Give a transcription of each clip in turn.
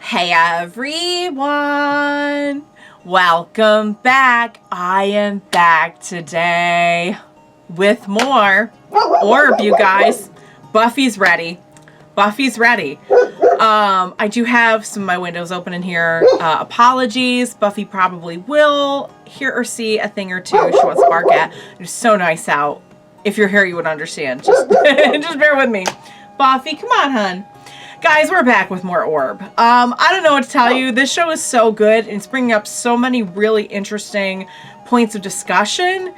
Hey everyone! Welcome back. I am back today with more orb, you guys. Buffy's ready. Buffy's ready. I do have some of my windows open in here. Apologies. Buffy probably will hear or see a thing or two she wants to bark at. It's so nice out. If you're here, you would understand. Just, just bear with me. Buffy, come on, hun. Guys, we're back with more orb. I don't know what to tell you. This show is so good. And it's bringing up so many really interesting points of discussion.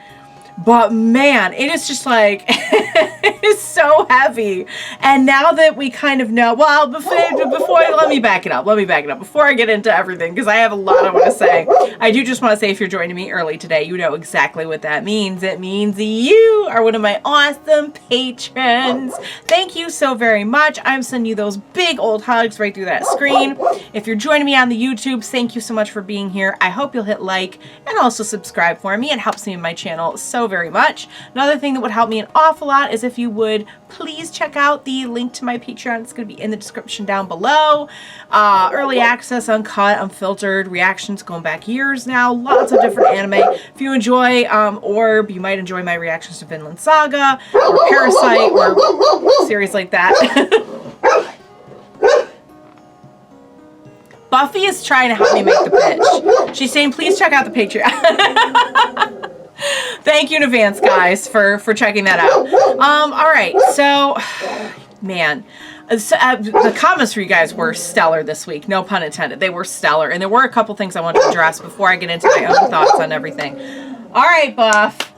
But man, it is just like, it is so heavy. And now that we kind of know, well, before let me back it up. Before I get into everything, because I have a lot I want to say. I do just want to say, if you're joining me early today, you know exactly what that means. It means you are one of my awesome patrons. Thank you so very much. I'm sending you those big old hugs right through that screen. If you're joining me on the YouTube, thank you so much for being here. I hope you'll hit like and also subscribe for me. It helps me in my channel so very much. Another thing that would help me an awful lot is if you would please check out the link to my Patreon. It's going to be in the description down below. Early access, uncut, unfiltered, reactions going back years now. Lots of different anime. If you enjoy Orb, you might enjoy my reactions to Vinland Saga or Parasite or series like that. Buffy is trying to help me make the pitch. She's saying, please check out the Patreon. Thank you in advance, guys, for checking that out. All right, so, man, the comments for you guys were stellar this week. No pun intended. They were stellar, and there were a couple things I wanted to address before I get into my own thoughts on everything. All right, Buff.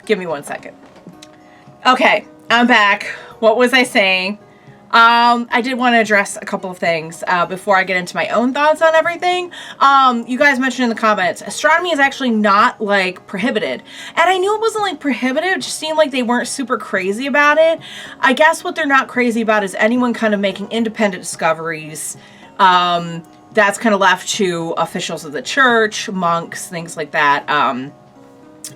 Give me 1 second. Okay, I'm back. What was I saying? I did want to address a couple of things before I get into my own thoughts on everything. You guys mentioned in the comments, astronomy is actually not, like, prohibited. And I knew it wasn't, like, prohibited. It just seemed like they weren't super crazy about it. I guess what they're not crazy about is anyone kind of making independent discoveries. That's kind of left to officials of the church, monks, things like that.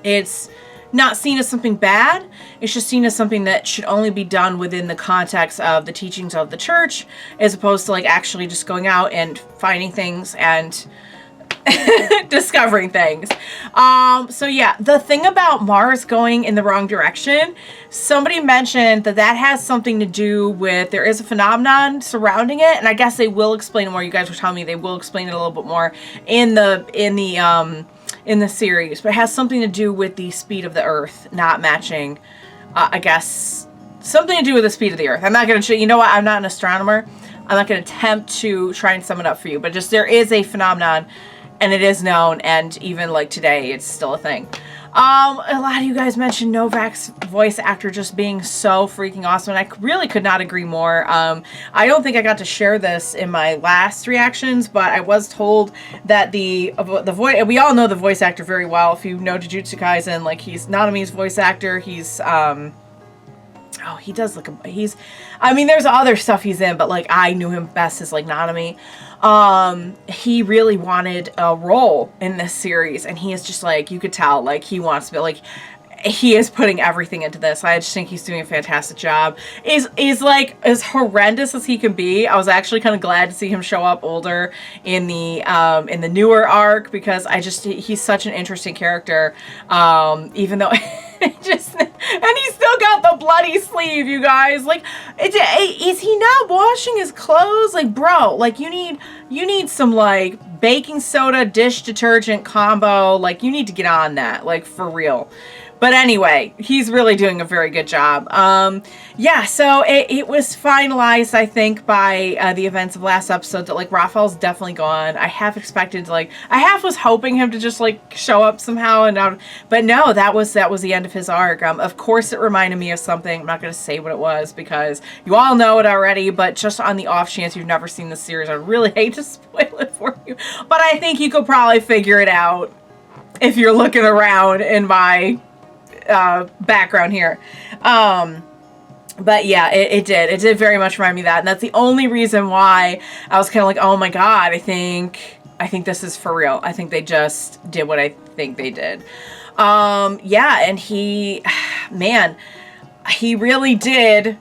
It's not seen as something bad. It's just seen as something that should only be done within the context of the teachings of the church, as opposed to, like, actually just going out and finding things and discovering things. So yeah, the thing about Mars going in the wrong direction, somebody mentioned that has something to do with, there is a phenomenon surrounding it, and I guess they will explain more. You guys were telling me they will explain it a little bit more in the series, but it has something to do with the speed of the Earth not matching, I guess, something to do with the speed of the Earth. I'm not going to show you know what, I'm not an astronomer. I'm not going to attempt to try and sum it up for you, but just there is a phenomenon, and it is known, and even like today, it's still a thing. A lot of you guys mentioned Novak's voice actor just being so freaking awesome, and I really could not agree more. I don't think I got to share this in my last reactions, but I was told that the voice, we all know the voice actor very well. If you know Jujutsu Kaisen, like, he's Nanami's voice actor. He's oh, he does look, I mean, there's other stuff he's in, but, like, I knew him best as, like, Nanami. He really wanted a role in this series, and he is just, like, you could tell, like, he wants to be, like, he is putting everything into this. I just think he's doing a fantastic job. Is like, as horrendous as he can be, I was actually kind of glad to see him show up older in the newer arc, because he's such an interesting character, even though and he still got the bloody sleeve, you guys. Like, is he not washing his clothes? Like, bro, like, you need some, like, baking soda dish detergent combo. Like, you need to get on that, like, for real. But anyway, he's really doing a very good job. Yeah, so it was finalized, I think, by the events of last episode that, like, Raphael's definitely gone. I half expected, like, I half was hoping him to just, like, show up somehow, and but no, that was the end of his arc. Of course, it reminded me of something. I'm not going to say what it was, because you all know it already, but just on the off chance you've never seen this series, I really hate to spoil it for you. But I think you could probably figure it out if you're looking around in my background here. But yeah, it did very much remind me of that, and that's the only reason why I was kind of like, oh my god, I think this is for real. I think they just did what I think they did. Yeah, and he really did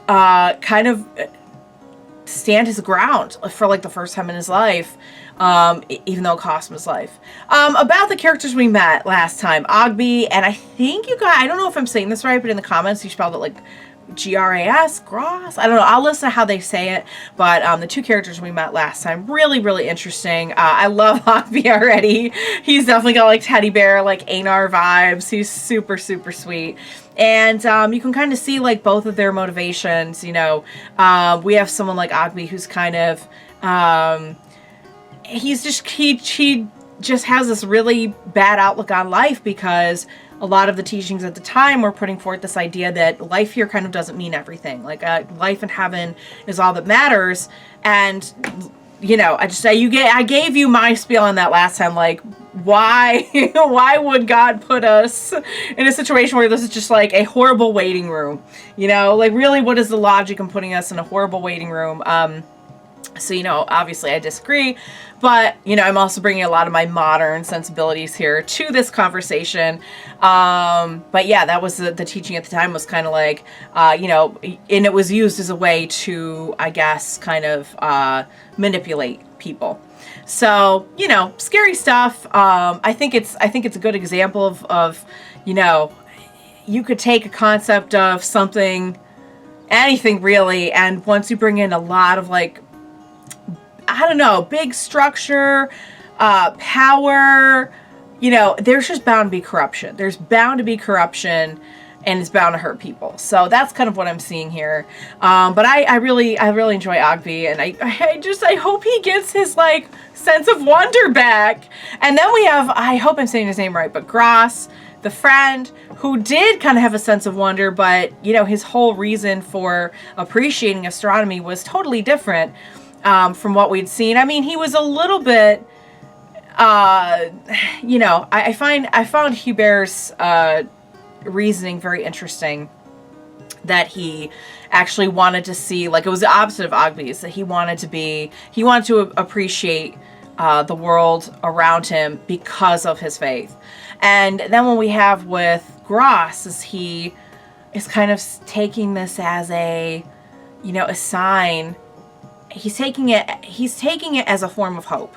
kind of stand his ground for like the first time in his life, even though it cost him his life. About the characters we met last time, Ogby, and I think you guys, I don't know if I'm saying this right, but in the comments you spelled it like Gras, Gras. I don't know. I'll listen to how they say it. But the two characters we met last time, really, really interesting. I love Ogby already. He's definitely got like teddy bear, like Einar vibes. He's super, super sweet. And you can kind of see like both of their motivations. You know, we have someone like Ogby who's kind of he just has this really bad outlook on life because a lot of the teachings at the time were putting forth this idea that life here kind of doesn't mean everything. Like life in heaven is all that matters. And you know, I gave you my spiel on that last time. Like, why would God put us in a situation where this is just like a horrible waiting room? You know, like really, what is the logic in putting us in a horrible waiting room? So, you know, obviously I disagree, but, you know, I'm also bringing a lot of my modern sensibilities here to this conversation. But yeah, that was the teaching at the time was kind of like, you know, and it was used as a way to, I guess, kind of manipulate people. So, you know, scary stuff. I think it's a good example of, you know, you could take a concept of something, anything really, and once you bring in a lot of like, I don't know, big structure, power, you know, there's just bound to be corruption. There's bound to be corruption, and it's bound to hurt people. So that's kind of what I'm seeing here. But I really enjoy Ogby, and I hope he gets his like sense of wonder back. And then we have, I hope I'm saying his name right, but Gras, the friend who did kind of have a sense of wonder, but you know, his whole reason for appreciating astronomy was totally different. From what we'd seen. I mean, he was a little bit, you know, I found Hubert's reasoning very interesting, that he actually wanted to see, like, it was the opposite of Ogby's, that he wanted to appreciate the world around him because of his faith. And then what we have with Gras is he is kind of taking this as a, you know, a sign. He's taking it as a form of hope.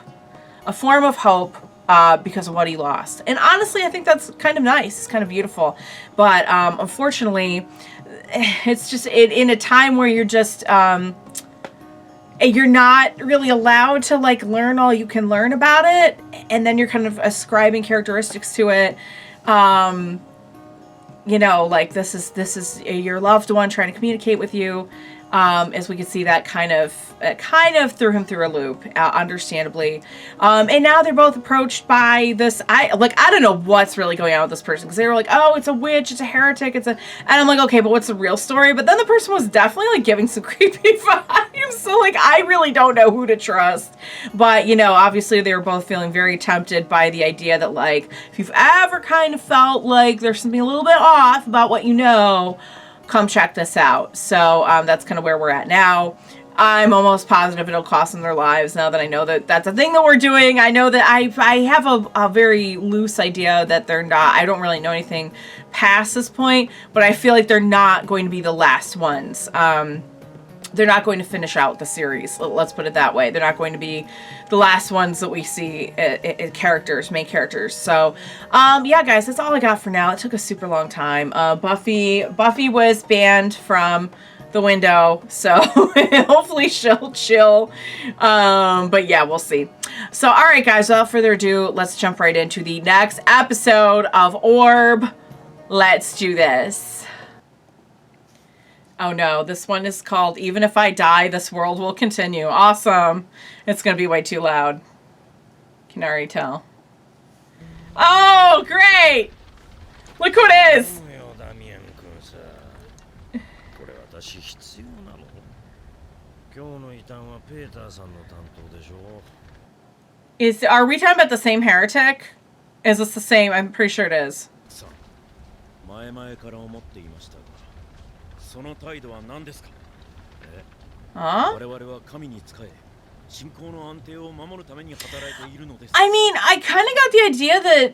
Because of what he lost. And honestly, I think that's kind of nice. It's kind of beautiful. But unfortunately, it's just in a time where you're just you're not really allowed to like learn all you can learn about it, and then you're kind of ascribing characteristics to it. You know, like this is your loved one trying to communicate with you. As we can see, that kind of threw him through a loop, understandably. And now they're both approached by this, I don't know what's really going on with this person, because they were like, oh, it's a witch, it's a heretic, and I'm like, okay, but what's the real story? But then the person was definitely like giving some creepy vibes, so like, I really don't know who to trust. But, you know, obviously they were both feeling very tempted by the idea that like, if you've ever kind of felt like there's something a little bit off about what you know, come check this out. So that's kind of where we're at now. I'm almost positive it'll cost them their lives now that I know that that's a thing that we're doing. I know that I have a very loose idea that they're not, I don't really know anything past this point, but I feel like they're not going to be the last ones. They're not going to finish out the series. Let's put it that way. They're not going to be the last ones that we see main characters. So, yeah, guys, that's all I got for now. It took a super long time. Buffy was banned from the window, so hopefully she'll chill. But yeah, we'll see. So, all right, guys, without further ado, let's jump right into the next episode of Orb. Let's do this. Oh no, this one is called Even If I Die, This World Will Continue. Awesome. It's going to be way too loud. Can already tell. Oh, great! Look who it is! Are we talking about the same heretic? Is this the same? I'm pretty sure it is. Huh? I mean, I kind of got the idea that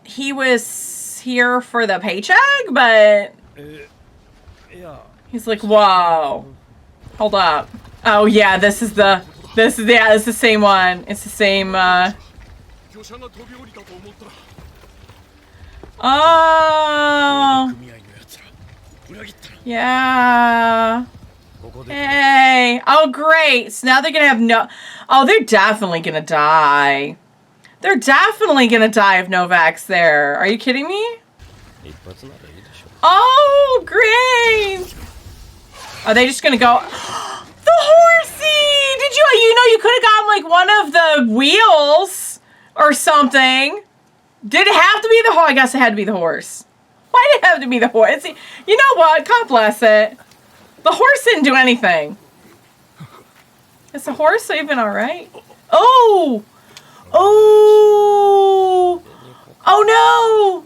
he was here for the paycheck, but he's like, whoa, hold up. Oh yeah, this is the same one. It's the same. Oh. Yeah. Hey. Oh great. So now they're gonna have no. Oh, they're definitely gonna die. They're definitely gonna die if Novak's there. Are you kidding me? Oh, great! Are they just gonna go? The horsey! Did you could have gotten like one of the wheels or something. Did it have to be the horse? I guess it had to be the horse. Why did it have to be the horse? You know what? God bless it. The horse didn't do anything. Is the horse even alright? Oh! Oh! Oh no!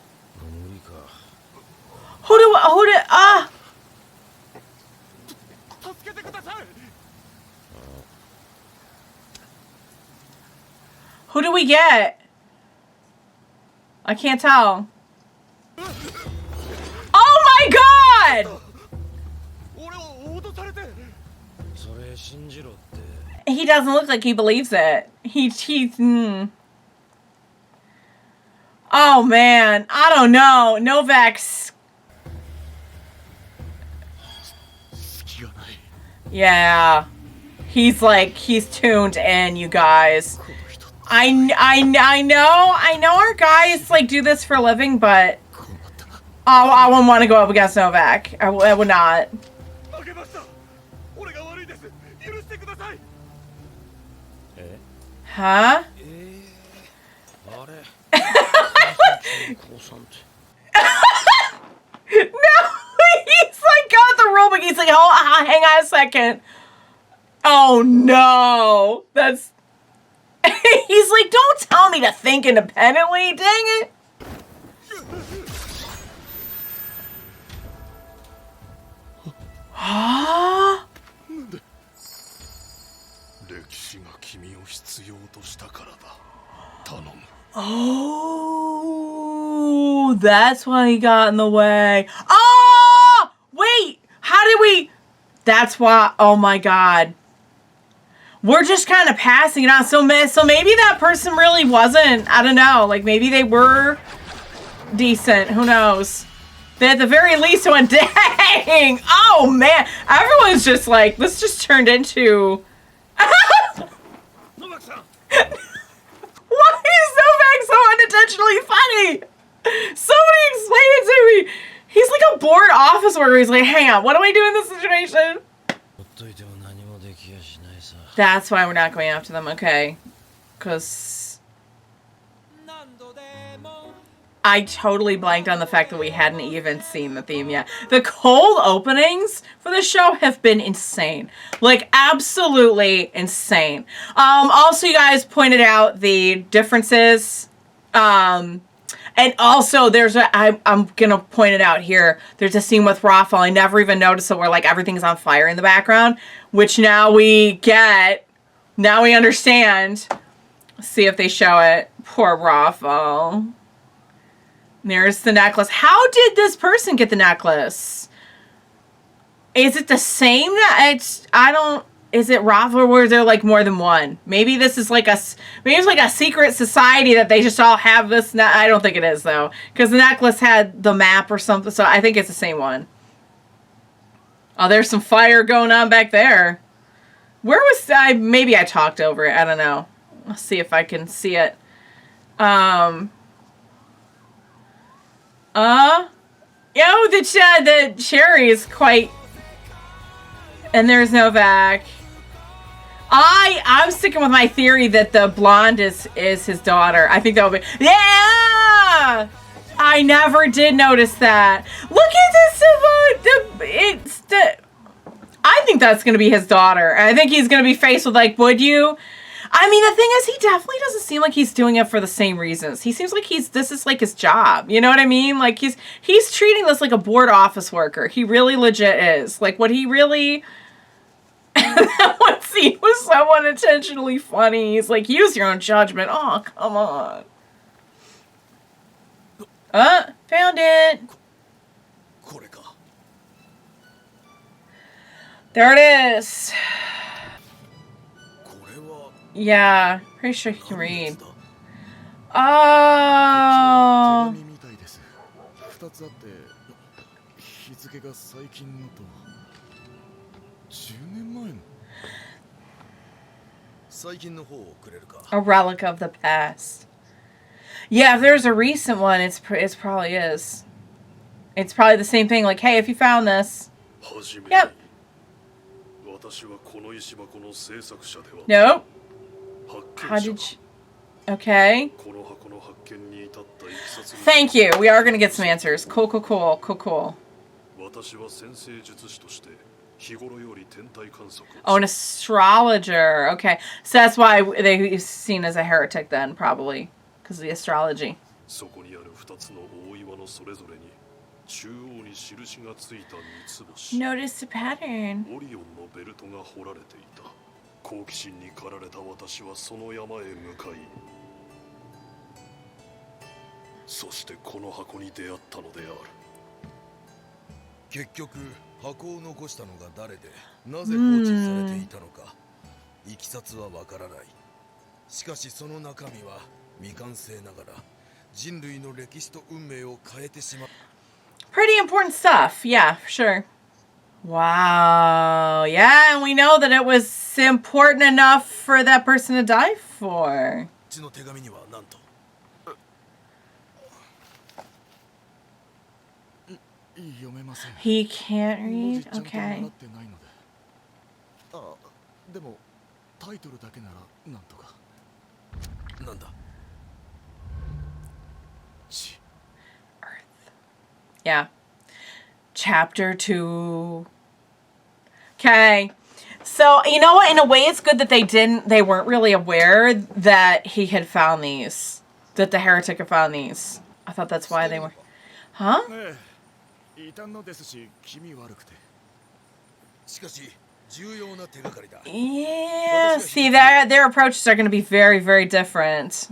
Who do we get? I can't tell. Oh my god! He doesn't look like he believes it. Oh man, I don't know. Novak's. Yeah. He's tuned in, you guys. I know our guys like do this for a living, but I wouldn't want to go up against Novak. I would not. Huh? No, he's like got the rule book. He's like, oh, hang on a second. Oh no, that's. He's like, don't tell me to think independently. Dang it. Huh? Oh, that's why he got in the way. Oh, wait, how did we? That's why. Oh my god. We're just kind of passing it on. So maybe that person really wasn't. I don't know. Like maybe they were decent. Who knows? They at the very least went, dang. Oh man, everyone's just like, this just turned into. Why is Novak so unintentionally funny? Somebody explain it to me. He's like a bored office worker. He's like, hang on, what do I do in this situation? That's why we're not going after them, okay. Because I totally blanked on the fact that we hadn't even seen the theme yet. The cold openings for the show have been insane. Like, absolutely insane. Also, you guys pointed out the differences. And also, I'm gonna point it out here. There's a scene with Rafael. I never even noticed it where, like, everything's on fire in the background. Which now we get. Now we understand. Let's see if they show it. Poor Rafael. There's the necklace. How did this person get the necklace? Is it the same? Is it Rafael or is there like more than one? Maybe this is like it's like a secret society that they just all have this. I don't think it is though. Because the necklace had the map or something. So I think it's the same one. Oh, there's some fire going on back there. Where was I? Maybe I talked over it. I don't know. Let's see if I can see it. The cherry is quite. And there's Novak. I'm sticking with my theory that the blonde is his daughter. I think that would be. Yeah! I never did notice that. Look at this. I think that's going to be his daughter. I think he's going to be faced with like, would you? I mean, the thing is, he definitely doesn't seem like he's doing it for the same reasons. He seems like this is like his job. You know what I mean? Like he's treating this like a bored office worker. He really legit is. Like what he really. That one scene was so unintentionally funny. He's like, use your own judgment. Oh, come on. Found it. There it is. Yeah, pretty sure he can read. Oh. A relic of the past. Yeah, if there's a recent one, it's probably is. It's probably the same thing. Like, hey, if you found this. Yep. Nope. How did you... Okay. Thank you. We are going to get some answers. Cool, cool, cool. Cool, cool. Oh, an astrologer. Okay. So that's why they're seen as a heretic then, probably. Because of the astrology. Notice the pattern. Pretty important stuff. Yeah, sure. Wow. Yeah, and we know that it was important enough for that person to die for. He can't read? Okay. Earth. Yeah. Chapter 2. Okay. So, you know what? In a way, it's good that they weren't really aware that he had found these. That the heretic had found these. I thought that's why they were... Huh? Yeah, see, their approaches are going to be very, very different.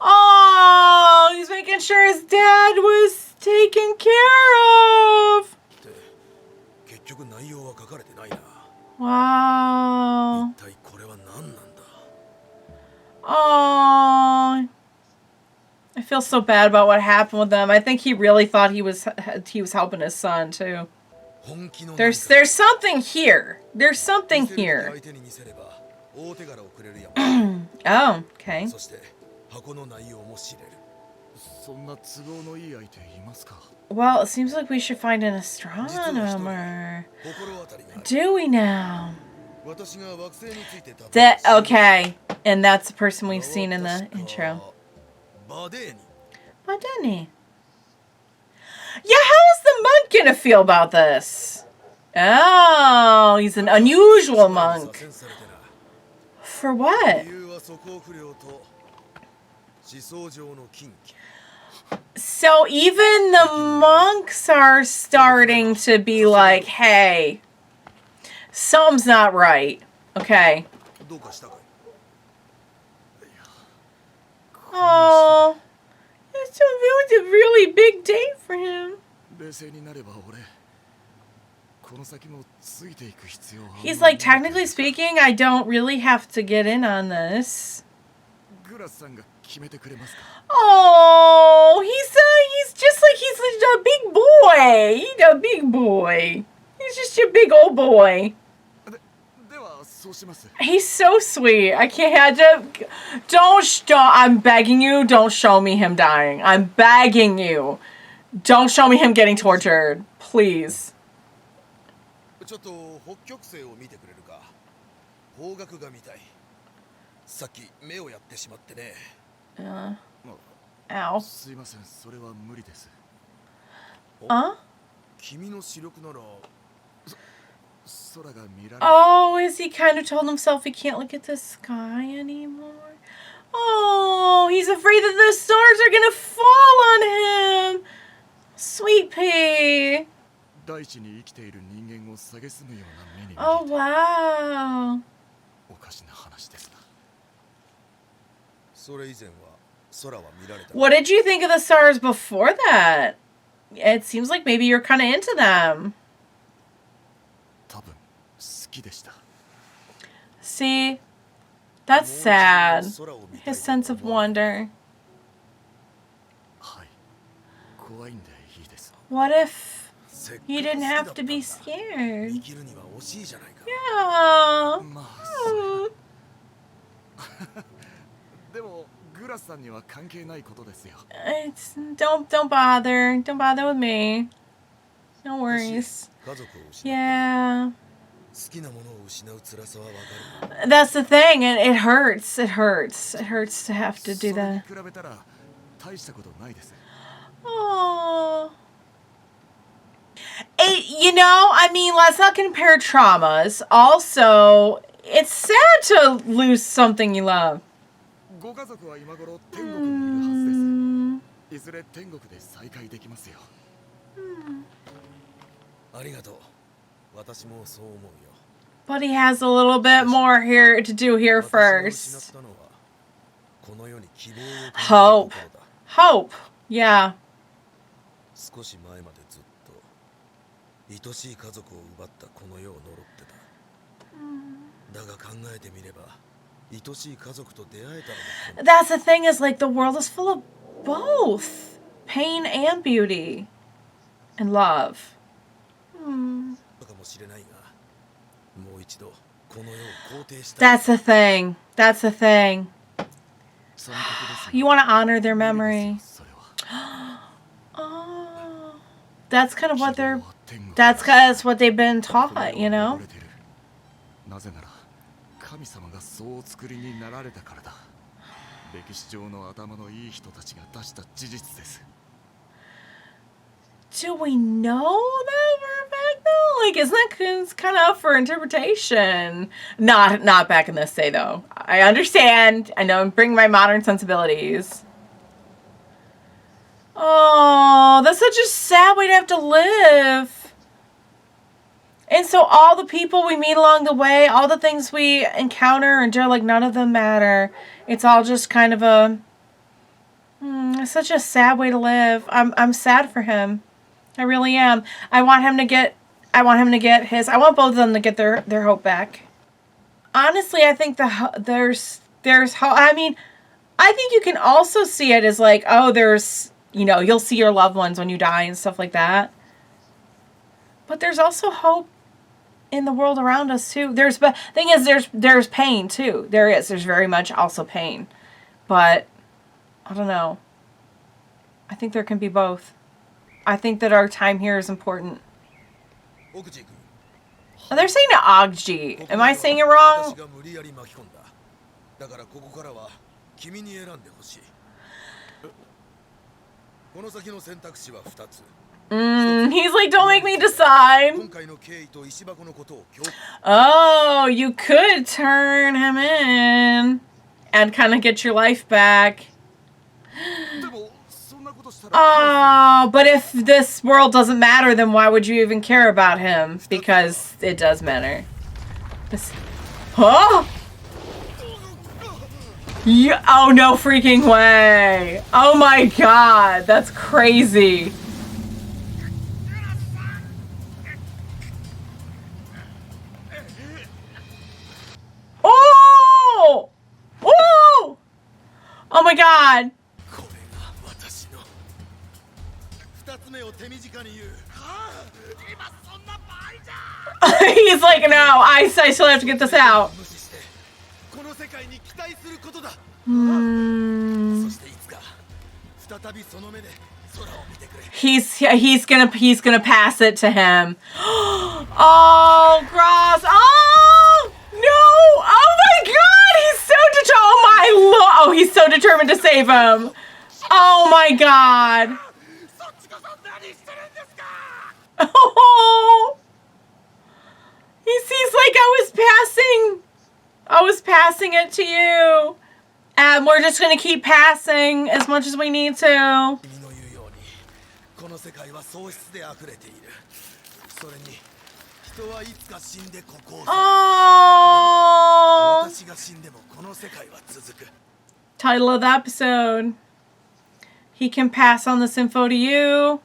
Oh, he's making sure his dad was taken care of. Wow. Oh, I feel so bad about what happened with them. I think he really thought he was helping his son too. There's something here. There's something here. Oh, okay. Well, it seems like we should find an astronomer. Do we now? Okay, and that's the person we've seen in the intro. Badeni. Yeah, how is the monk gonna feel about this? Oh, he's an unusual monk. For what? So even the monks are starting to be like, hey, something's not right. Okay. Oh, it was a really big day for him. He's like, technically speaking, I don't really have to get in on this. Oh, he's just like he's a big boy. He's a big boy. He's just a big old boy. He's so sweet. I can't. Don't. I'm begging you. Don't show me him dying. I'm begging you. Don't show me him getting tortured, please. Ow. Huh? Oh, is he kind of told himself he can't look at the sky anymore? Oh, he's afraid that the stars are gonna fall on him. Sweet pea. Oh, wow. What did you think of the stars before that? It seems like maybe you're kind of into them. See? That's sad. His sense of wonder. What if he didn't have to be scared? Yeah. It's, don't bother. Don't bother with me. No worries. Yeah. That's the thing, and it hurts. It hurts. It hurts to have to do that. Oh. You know, I mean, let's not compare traumas. Also, it's sad to lose something you love. But he has a little bit more here to do here first. Hope. Hope. Yeah. That's the thing, is like the world is full of both pain and beauty and love. That's the thing. That's the thing. You want to honor their memory. Oh, that's kind of what they're. That's what they've been taught, you know. Do we know that for a fact though? Like, isn't that kind of up for interpretation? Not back in this day though. I understand. I know I'm bringing my modern sensibilities. Oh, that's such a sad way to have to live. And so all the people we meet along the way, all the things we encounter and endure, like none of them matter. It's all just kind of a it's such a sad way to live. I'm sad for him. I really am. I want both of them to get their hope back. Honestly, I think there's hope. I mean, I think you can also see it as like, oh, there's, you know, you'll see your loved ones when you die and stuff like that. But there's also hope in the world around us too. There's pain too. There's very much also pain. But I don't know. I think there can be both. I think that our time here is important. Oh, they're saying it Ogji. Am I saying it wrong? He's like, don't make me decide. Oh, you could turn him in and kind of get your life back. Oh, but if this world doesn't matter, then why would you even care about him? Because it does matter. Oh! Yeah, oh, no freaking way. Oh my god, that's crazy. Oh! Oh! Oh my god. He's like, no, I still have to get this out. He's gonna pass it to him. Oh, Gras. Oh no! Oh my god! He's so determined. Oh my oh, he's so determined to save him. Oh my god. Oh. He's like, I was passing it to you. And we're just going to keep passing as much as we need to. Oh. Title of the episode. He can pass on this info to you.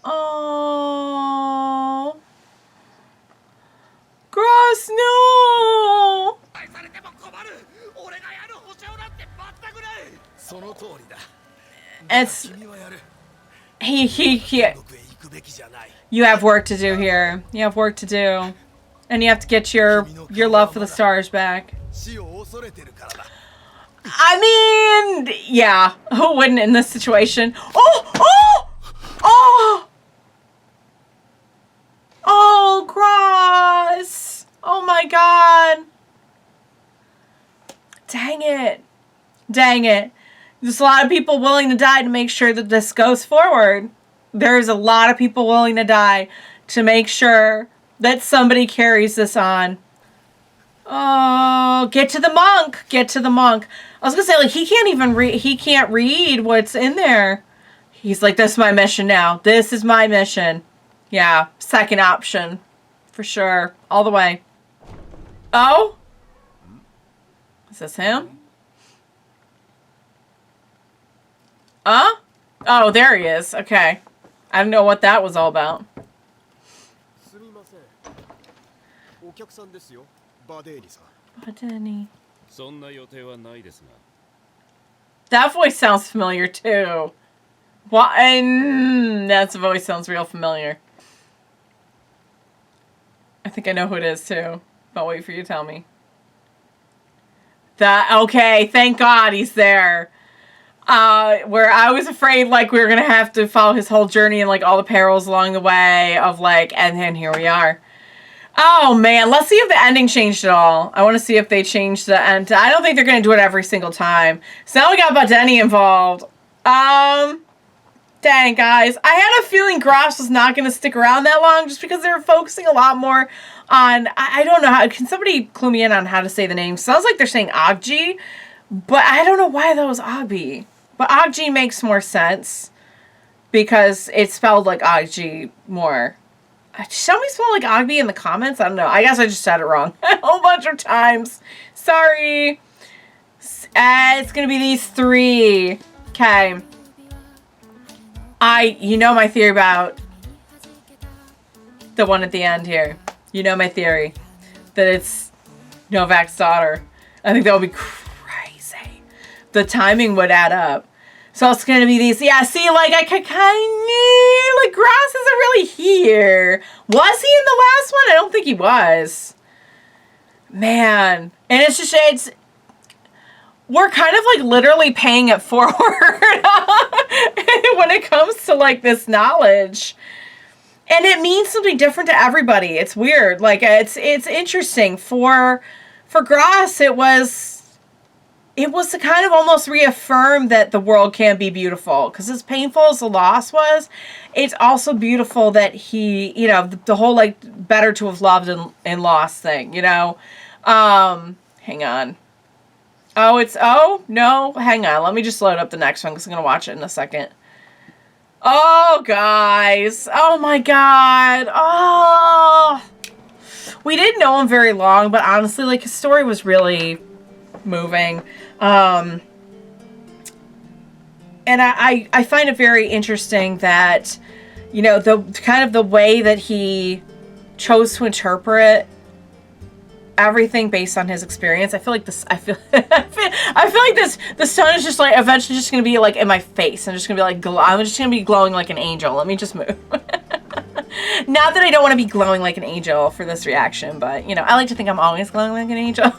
Oh. Gras, no. It's he you have work to do here. You have work to do. And you have to get your love for the stars back. I mean, yeah, who wouldn't in this situation? Oh, Gras. Oh my god. Dang it. There's a lot of people willing to die to make sure that this goes forward. There's a lot of people willing to die to make sure that somebody carries this on. Oh, get to the monk. I was gonna say, like, he can't even read. He can't read what's in there. He's like, this is my mission now. This is my mission. Yeah, second option. For sure. All the way. Oh? Is this him? Oh, there he is. Okay. I don't know what that was all about. Badeni. That voice sounds familiar too. What? That voice sounds real familiar. I think I know who it is too. But I'll wait for you to tell me. Okay, thank God he's there. Where I was afraid, like, we were gonna have to follow his whole journey and, like, all the perils along the way of, like, and then here we are. Oh, man, let's see if the ending changed at all. I want to see if they changed the end. I don't think they're gonna do it every single time. So now we got Badeni involved. Dang, guys. I had a feeling Gras was not gonna stick around that long just because they were focusing a lot more on, I don't know how, can somebody clue me in on how to say the name? Sounds like they're saying Ogji, but I don't know why that was Ogbi. But Ogji makes more sense because it's spelled like Ogji more. Somebody spell like Ogbi in the comments? I don't know. I guess I just said it wrong a whole bunch of times. Sorry. It's going to be these three. Okay. You know my theory about the one at the end here. You know my theory. That it's Novak's daughter. I think that would be crazy. The timing would add up. So it's going to be these. Yeah, see, like, I could kind of, like, Gras isn't really here. Was he in the last one? I don't think he was. Man. And it's just, we're kind of, like, literally paying it forward when it comes to, like, this knowledge. And it means something different to everybody. It's weird. Like, it's interesting. For Gras, it was to kind of almost reaffirm that the world can be beautiful. Because as painful as the loss was, it's also beautiful that he, you know, the whole, like, better to have loved and lost thing, you know? Hang on. Oh, no, hang on. Let me just load up the next one because I'm going to watch it in a second. Oh, guys. Oh, my God. Oh. We didn't know him very long, but honestly, like, his story was really moving. And I find it very interesting that, you know, the kind of the way that he chose to interpret everything based on his experience. I feel like this, I feel like the sun is just, like, eventually just going to be, like, in my face. I'm just going to be, like, I'm just going to be glowing like an angel. Let me just move. Not that I don't want to be glowing like an angel for this reaction, but, you know, I like to think I'm always glowing like an angel.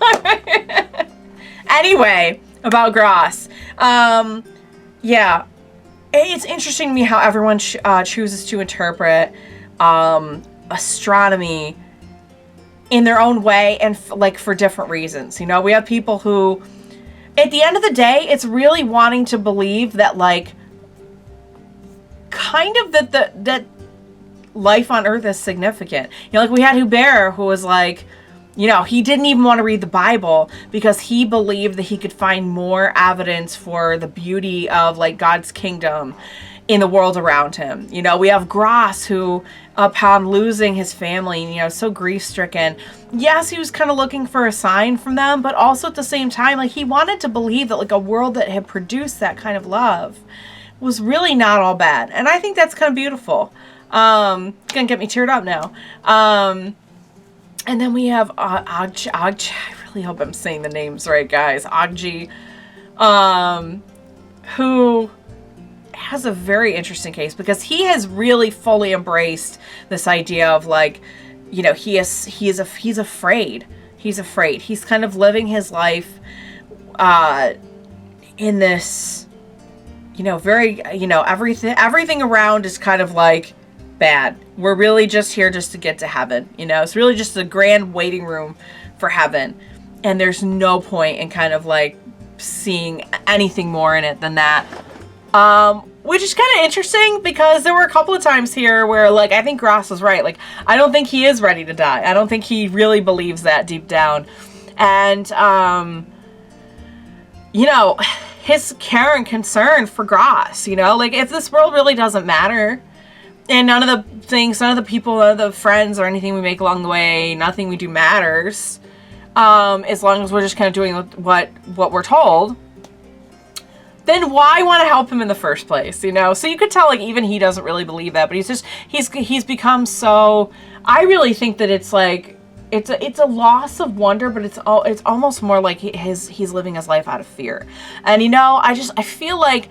Anyway, about Gras. Yeah. It's interesting to me how everyone chooses to interpret astronomy in their own way and, like, for different reasons. You know, we have people who, at the end of the day, it's really wanting to believe that, like, kind of that life on Earth is significant. You know, like, we had Hubert, who was like, you know, he didn't even want to read the Bible because he believed that he could find more evidence for the beauty of, like, God's kingdom in the world around him. You know, we have Gras, who upon losing his family, you know, so grief-stricken, yes, he was kind of looking for a sign from them, but also at the same time, like, he wanted to believe that, like, a world that had produced that kind of love was really not all bad. And I think that's kind of beautiful. It's gonna get me teared up now. And then we have Oczy. I really hope I'm saying the names right, guys. Oczy, who has a very interesting case because he has really fully embraced this idea of, like, you know, he's afraid. He's afraid. He's kind of living his life in this, you know, very, you know, everything around is kind of like bad. We're really just here just to get to heaven. You know, it's really just a grand waiting room for heaven. And there's no point in kind of like seeing anything more in it than that. Which is kind of interesting because there were a couple of times here where, like, I think Gras was right. Like, I don't think he is ready to die. I don't think he really believes that deep down. And, you know, his care and concern for Gras, you know, like, if this world really doesn't matter, and none of the things, none of the people, none of the friends or anything we make along the way, nothing we do matters, as long as we're just kind of doing what we're told, then why want to help him in the first place, you know? So you could tell, like, even he doesn't really believe that, but he's become so, I really think that it's like, it's a loss of wonder, but it's almost more like he's living his life out of fear. And, you know, I feel like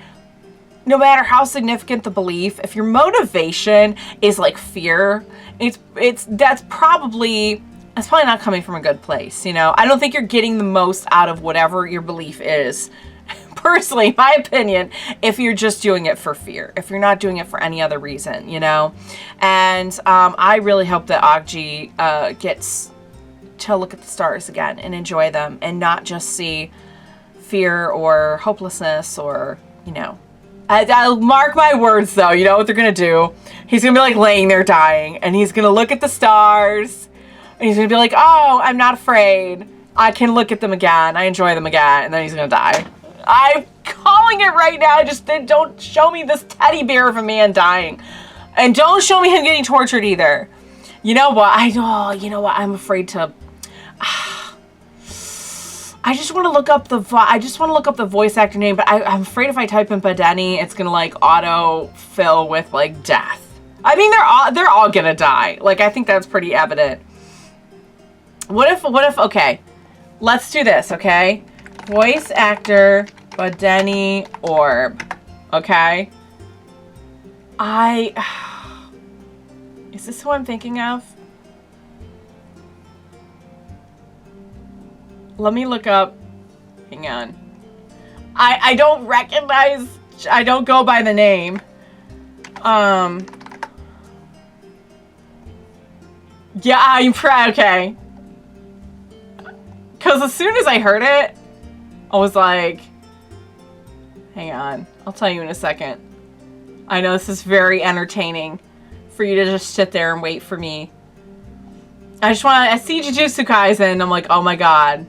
no matter how significant the belief, if your motivation is like fear, that's probably not coming from a good place, you know? I don't think you're getting the most out of whatever your belief is. Personally, my opinion, if you're just doing it for fear, if you're not doing it for any other reason, you know? And I really hope that Oczy gets to look at the stars again and enjoy them and not just see fear or hopelessness or, you know. I'll mark my words, though. You know what they're going to do? He's going to be, like, laying there dying, and he's going to look at the stars, and he's going to be like, oh, I'm not afraid. I can look at them again. I enjoy them again, and then he's going to die. I'm calling it right now. Just don't show me this teddy bear of a man dying. And don't show me him getting tortured either. You know what? You know what? I'm afraid to... I just want to look up the voice actor name, but I'm afraid if I type in Badeni, it's gonna like auto fill with like death. I mean, they're all gonna die. Like, I think that's pretty evident. What if? Okay, let's do this. Okay, voice actor Badeni Orb. Okay. Is this who I'm thinking of? Let me look up. Hang on. I don't recognize. I don't go by the name. Yeah, I'm okay. Because as soon as I heard it, I was like, hang on. I'll tell you in a second. I know this is very entertaining for you to just sit there and wait for me. I see Jujutsu Kaisen, I'm like, oh my god.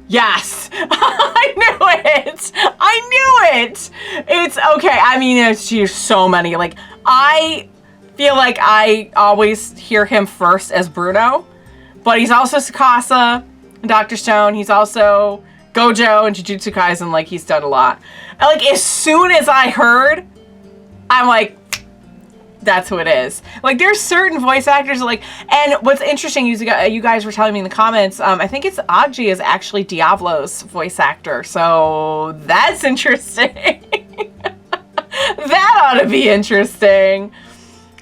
Yes! I knew it! I knew it! It's okay. I mean, there's so many. Like, I feel like I always hear him first as Bruno, but he's also Tsukasa in Dr. Stone. He's also Gojo in Jujutsu Kaisen. Like, he's done a lot. And, like, as soon as I heard, I'm like, that's who it is. Like, there's certain voice actors, like, and what's interesting, you guys were telling me in the comments, I think it's Oczy is actually Diablo's voice actor, so that's interesting. That ought to be interesting.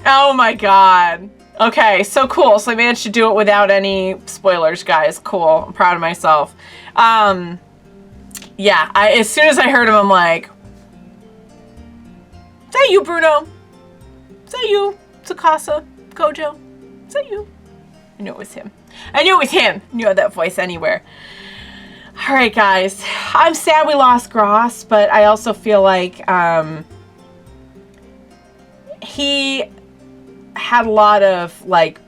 Oh my god. Okay, so cool. So I managed to do it without any spoilers, guys. Cool. I'm proud of myself. Yeah, as soon as I heard him, I'm like, is that you, Bruno? Is that you, Tsukasa, Gojo? Is that you? I knew it was him. I knew it was him. I knew I had that voice anywhere. Alright, guys. I'm sad we lost Gras, but I also feel like he had a lot of, like,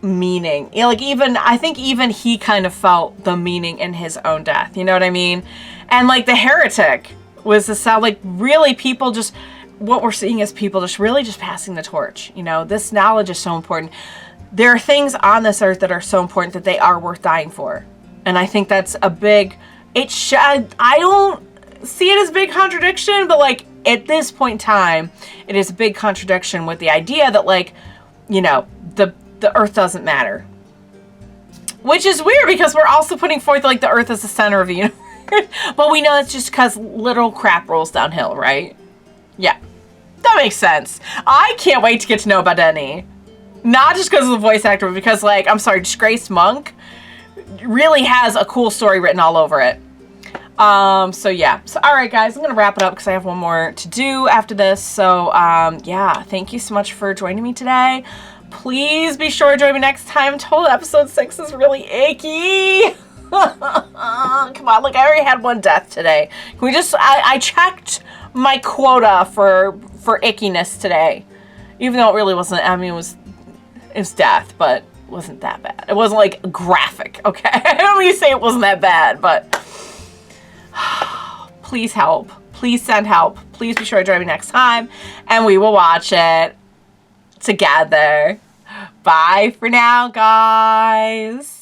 meaning. You know, like, I think even he kind of felt the meaning in his own death. You know what I mean? And like the heretic was the sound, like really people just, what we're seeing is people just really just passing the torch. You know, this knowledge is so important. There are things on this earth that are so important that they are worth dying for. And I think that's a big, I don't see it as a big contradiction, but like at this point in time, it is a big contradiction with the idea that like, you know, the earth doesn't matter. Which is weird because we're also putting forth like the earth as the center of the universe. But we know it's just because literal crap rolls downhill, right? Yeah, that makes sense. I can't wait to get to know about Denny. Not just because of the voice actor, but because like, I'm sorry, Disgraced Monk really has a cool story written all over it. So yeah. So all right, guys, I'm gonna wrap it up because I have one more to do after this. So yeah, thank you so much for joining me today. Please be sure to join me next time. Total episode 6 is really icky. Come on, like I already had one death today. Can we just? I checked my quota for ickiness today, even though it really wasn't. I mean, it was death, but it wasn't that bad. It wasn't like graphic. Okay, I don't mean to say it wasn't that bad, but please help. Please send help. Please be sure to join me next time, and we will watch it together. Bye for now, guys.